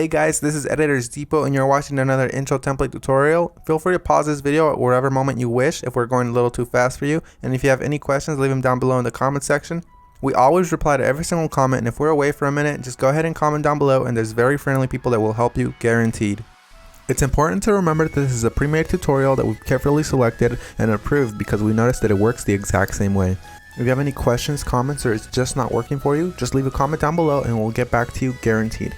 Hey guys, this is Editors Depot and you're watching another intro template tutorial. Feel free to pause this video at whatever moment you wish if we're going a little too fast for you. And if you have any questions, leave them down below in the comment section. We always reply to every single comment, and if we're away for a minute, just go ahead and comment down below and there's very friendly people that will help you, guaranteed. It's important to remember that this is a pre-made tutorial that we've carefully selected and approved because we noticed that it works the exact same way. If you have any questions, comments, or it's just not working for you, just leave a comment down below and we'll get back to you, guaranteed.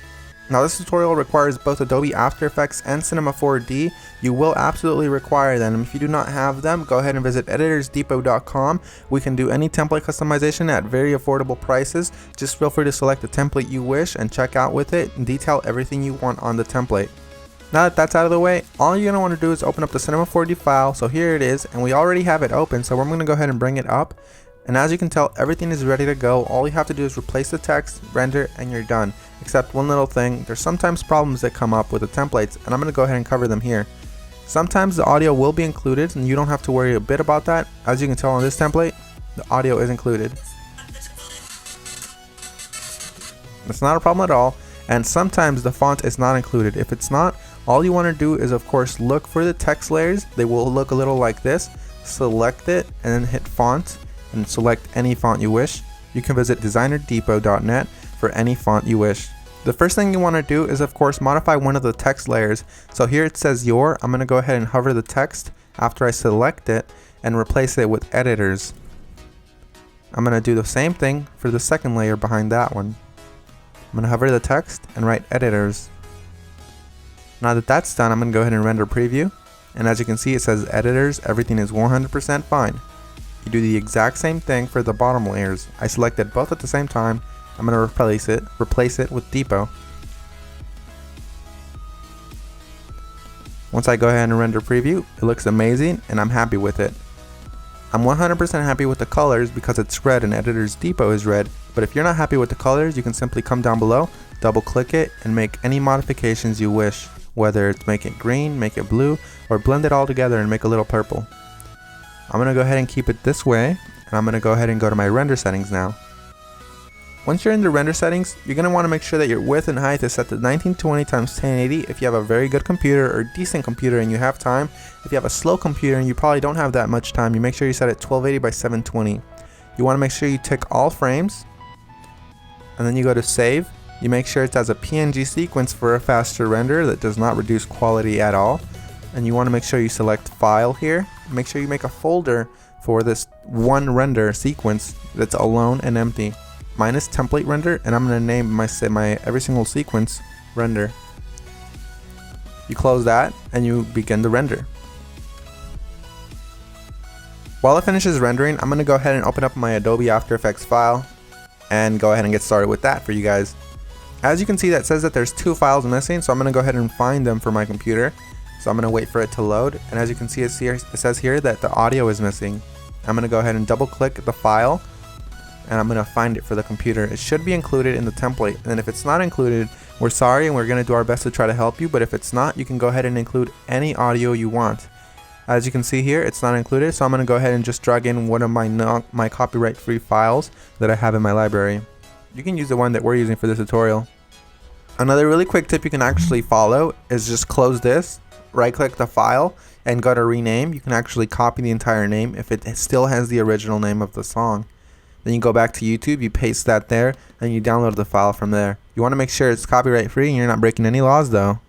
Now this tutorial requires both Adobe After Effects and Cinema 4D. You will absolutely require them. If you do not have them, go ahead and visit EditorsDepot.com. We can do any template customization at very affordable prices. Just feel free to select the template you wish and check out with it and detail everything you want on the template. Now that that's out of the way, all you're going to want to do is open up the Cinema 4D file. So here it is, and we already have it open, so we're going to go ahead and bring it up. And as you can tell, everything is ready to go. All you have to do is replace the text, render, and you're done. Except one little thing, there's sometimes problems that come up with the templates, and I'm going to go ahead and cover them here. Sometimes the audio will be included, and you don't have to worry a bit about that. As you can tell on this template, the audio is included. It's not a problem at all, and sometimes the font is not included. If it's not, all you want to do is of course look for the text layers. They will look a little like this. Select it, and then hit font, and select any font you wish. You can visit designerdepot.net for any font you wish. The first thing you want to do is of course modify one of the text layers. So here it says your. I'm going to go ahead and hover the text after I select it and replace it with editors. I'm going to do the same thing for the second layer behind that one. I'm going to hover the text and write editors. Now that that's done, I'm going to go ahead and render preview. And as you can see, it says editors, everything is 100% fine. You do the exact same thing for the bottom layers. I selected both at the same time. I'm going to replace it with Depot. Once I go ahead and render preview, it looks amazing and I'm happy with it. I'm 100% happy with the colors because it's red and Editors Depot is red. But if you're not happy with the colors, you can simply come down below, double click it, and make any modifications you wish. Whether it's make it green, make it blue, or blend it all together and make a little purple. I'm going to go ahead and keep it this way, and I'm going to go ahead and go to my render settings now. Once you're in the render settings, you're going to want to make sure that your width and height is set to 1920 x 1080 if you have a very good computer or decent computer and you have time. If you have a slow computer and you probably don't have that much time, you make sure you set it 1280 by 720. You want to make sure you tick all frames, and then you go to save. You make sure it's as a PNG sequence for a faster render that does not reduce quality at all. And you want to make sure you select file here. Make sure you make a folder for this one render sequence that's alone and empty. Mine is template render, and I'm going to name my every single sequence render. You close that and you begin the render. While it finishes rendering, I'm going to go ahead and open up my Adobe After Effects file and go ahead and get started with that for you guys. As you can see, that says that there's two files missing, so I'm going to go ahead and find them for my computer. So I'm going to wait for it to load, and as you can see, it says here that the audio is missing. I'm going to go ahead and double click the file, and I'm going to find it for the computer. It should be included in the template, and if it's not included, we're sorry and we're going to do our best to try to help you, but if it's not, you can go ahead and include any audio you want. As you can see here, it's not included, so I'm going to go ahead and just drag in one of my copyright-free files that I have in my library. You can use the one that we're using for this tutorial. Another really quick tip you can actually follow is just close this, right click the file, and go to rename. You can actually copy the entire name if it still has the original name of the song. Then you go back to YouTube, you paste that there, and you download the file from there. You want to make sure it's copyright free and you're not breaking any laws though.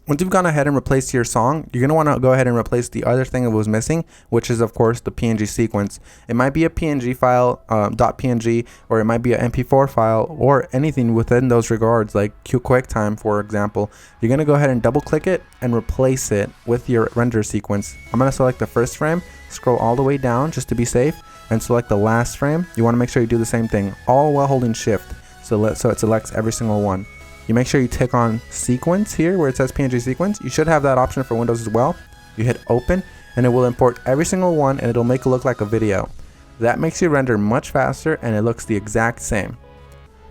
Once you've gone ahead and replaced your song, you're going to want to go ahead and replace the other thing that was missing, which is of course the PNG sequence. It might be a PNG file, .png, or it might be an MP4 file, or anything within those regards, like QuickTime for example. You're going to go ahead and double click it and replace it with your render sequence. I'm going to select the first frame, scroll all the way down just to be safe, and select the last frame. You want to make sure you do the same thing, all while holding shift, so it selects every single one. You make sure you tick on sequence here where it says PNG sequence. You should have that option for Windows as well. You hit open and it will import every single one and it'll make it look like a video. That makes your render much faster and it looks the exact same.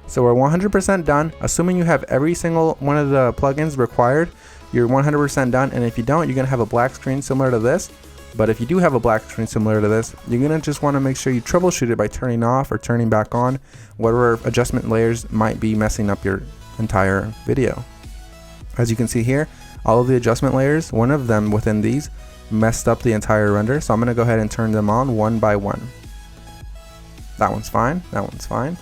So we're 100% done. Assuming you have every single one of the plugins required, you're 100% done, and if you don't, you're going to have a black screen similar to this. But if you do have a black screen similar to this, you're gonna just want to make sure you troubleshoot it by turning off or turning back on whatever adjustment layers might be messing up your entire video. As you can see here, all of the adjustment layers, one of them within these messed up the entire render, so I'm gonna go ahead and turn them on one by one. That one's fine, that one's fine.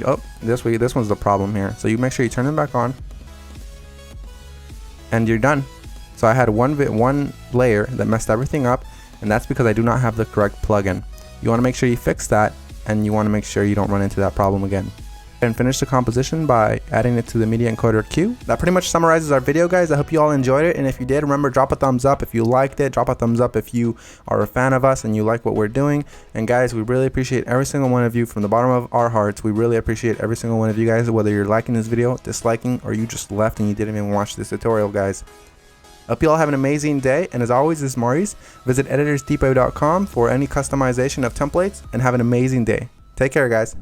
Oh, this one's the problem here. So you make sure you turn them back on and you're done. So I had one layer that messed everything up, and that's because I do not have the correct plugin. You want to make sure you fix that, and you want to make sure you don't run into that problem again. And finish the composition by adding it to the media encoder queue. That pretty much summarizes our video, guys. I hope you all enjoyed it, and if you did, remember, drop a thumbs up if you liked it. Drop a thumbs up if you are a fan of us and you like what we're doing. And guys, we really appreciate every single one of you from the bottom of our hearts. We really appreciate every single one of you guys, whether you're liking this video, disliking, or you just left and you didn't even watch this tutorial, guys. Hope you all have an amazing day, and as always, this is Maurice. Visit EditorsDepot.com for any customization of templates, and have an amazing day. Take care, guys.